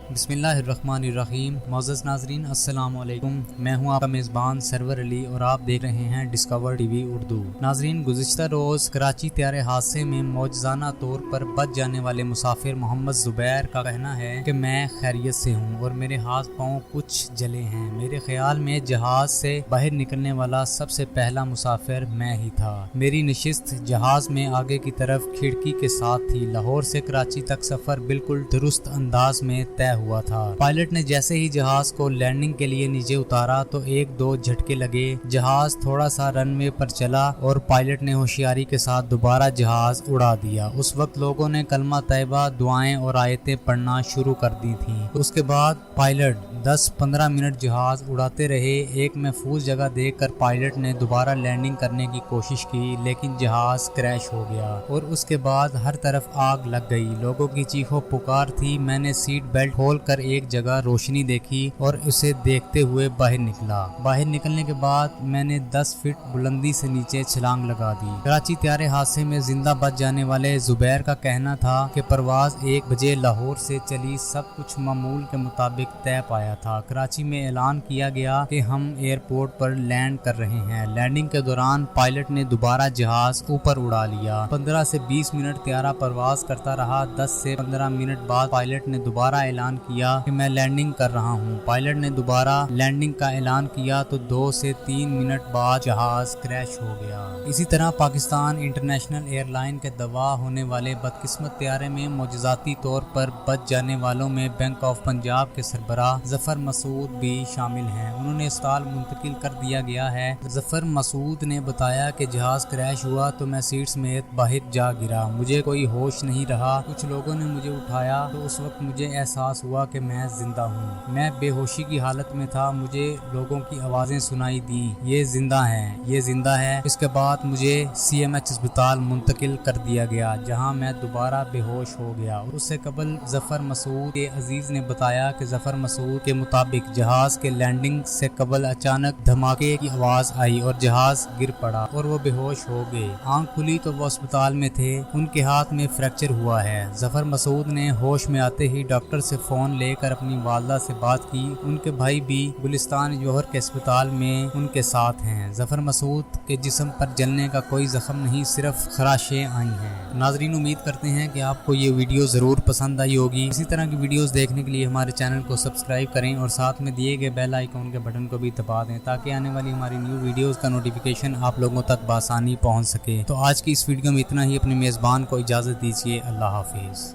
بسم اللہ الرحمن الرحیم۔ معزز ناظرین السلام علیکم، میں ہوں آپ کا میزبان سرور علی اور آپ دیکھ رہے ہیں ڈسکور ٹی وی اردو۔ ناظرین، گزشتہ روز کراچی طیارے حادثے میں معجزانہ طور پر بچ جانے والے مسافر محمد زبیر کا کہنا ہے کہ میں خیریت سے ہوں اور میرے ہاتھ پاؤں کچھ جلے ہیں۔ میرے خیال میں جہاز سے باہر نکلنے والا سب سے پہلا مسافر میں ہی تھا۔ میری نشست جہاز میں آگے کی طرف کھڑکی کے ساتھ تھی۔ لاہور سے کراچی تک سفر بالکل درست انداز میں طے ہوا تھا۔ پائلٹ نے جیسے ہی جہاز کو لینڈنگ کے لیے نیچے اتارا تو ایک دو جھٹکے لگے، جہاز تھوڑا سا رن وے پر چلا اور پائلٹ نے ہوشیاری کے ساتھ دوبارہ جہاز اڑا دیا۔ اس وقت لوگوں نے کلمہ طیبہ، دعائیں اور آیتیں پڑھنا شروع کر دی تھیں۔ اس کے بعد پائلٹ 10-15 منٹ جہاز اڑاتے رہے۔ ایک محفوظ جگہ دیکھ کر پائلٹ نے دوبارہ لینڈنگ کرنے کی کوشش کی، لیکن جہاز کریش ہو گیا اور اس کے بعد ہر طرف آگ لگ گئی۔ لوگوں کی چیخو پکار تھی۔ میں نے سیٹ بیلٹ کھول کر ایک جگہ روشنی دیکھی اور اسے دیکھتے ہوئے باہر نکلا۔ باہر نکلنے کے بعد میں نے 10 فٹ بلندی سے نیچے چھلانگ لگا دی۔ کراچی طیارے حادثے میں زندہ بچ جانے والے زبیر کا کہنا تھا کہ پرواز 1 بجے لاہور سے چلی، سب کچھ معمول کے مطابق طے پایا تھا۔ کراچی میں اعلان کیا گیا کہ ہم ایئرپورٹ پر لینڈ کر رہے ہیں۔ لینڈنگ کے دوران پائلٹ نے دوبارہ جہاز اوپر اڑا لیا۔ 15 سے 20 منٹ طیارہ پرواز کرتا رہا۔ 10 سے 15 منٹ بعد پائلٹ نے دوبارہ اعلان کیا کہ میں لینڈنگ کر رہا ہوں۔ پائلٹ نے دوبارہ لینڈنگ کا اعلان کیا تو 2 سے 3 منٹ بعد جہاز کریش ہو گیا۔ اسی طرح پاکستان انٹرنیشنل ایئر لائن کے دعویٰ ہونے والے بدقسمت طیارے میں معجزاتی طور پر بچ جانے والوں میں بینک آف پنجاب کے سربراہ ظفر مسعود بھی شامل ہیں۔ انہوں نے اسپتال منتقل کر دیا گیا ہے۔ ظفر مسعود نے بتایا کہ جہاز کریش ہوا تو میں سیٹ سمیت باہر جا گرا، مجھے کوئی ہوش نہیں رہا۔ کچھ لوگوں نے مجھے اٹھایا تو اس وقت مجھے احساس ہوا کہ میں زندہ ہوں۔ میں بے ہوشی کی حالت میں تھا۔ مجھے لوگوں کی آوازیں سنائی دیں، یہ زندہ ہے، یہ زندہ ہے۔ اس کے بعد مجھے CMH اسپتال منتقل کر دیا گیا، جہاں میں دوبارہ بے ہوش ہو گیا۔ اس سے قبل ظفر مسعود کے عزیز نے بتایا کہ ظفر مسعود کے مطابق جہاز کے لینڈنگ سے قبل اچانک دھماکے کی آواز آئی اور جہاز گر پڑا اور وہ بے ہوش ہو گئے۔ آنکھ کھلی تو وہ اسپتال میں تھے۔ ان کے ہاتھ میں فریکچر ہوا ہے۔ ظفر مسعود نے ہوش میں آتے ہی ڈاکٹر سے فون لے کر اپنی والدہ سے بات کی۔ ان کے بھائی بھی گلستان جوہر کے اسپتال میں ان کے ساتھ ہیں۔ ظفر مسعود کے جسم پر جلنے کا کوئی زخم نہیں، صرف خراشیں آئی ہیں۔ ناظرین، امید کرتے ہیں کہ آپ کو یہ ویڈیو ضرور پسند آئی ہوگی۔ اسی طرح کی ویڈیوز دیکھنے کے لیے ہمارے چینل کو سبسکرائب کریں اور ساتھ میں دیے گئے بیل آئیکن کے بٹن کو بھی دبا دیں تاکہ آنے والی ہماری نیو ویڈیوز کا نوٹیفیکیشن آپ لوگوں تک بآسانی پہنچ سکے۔ تو آج کی اس ویڈیو میں اتنا ہی۔ اپنے میزبان کو اجازت دیجیے۔ اللہ حافظ۔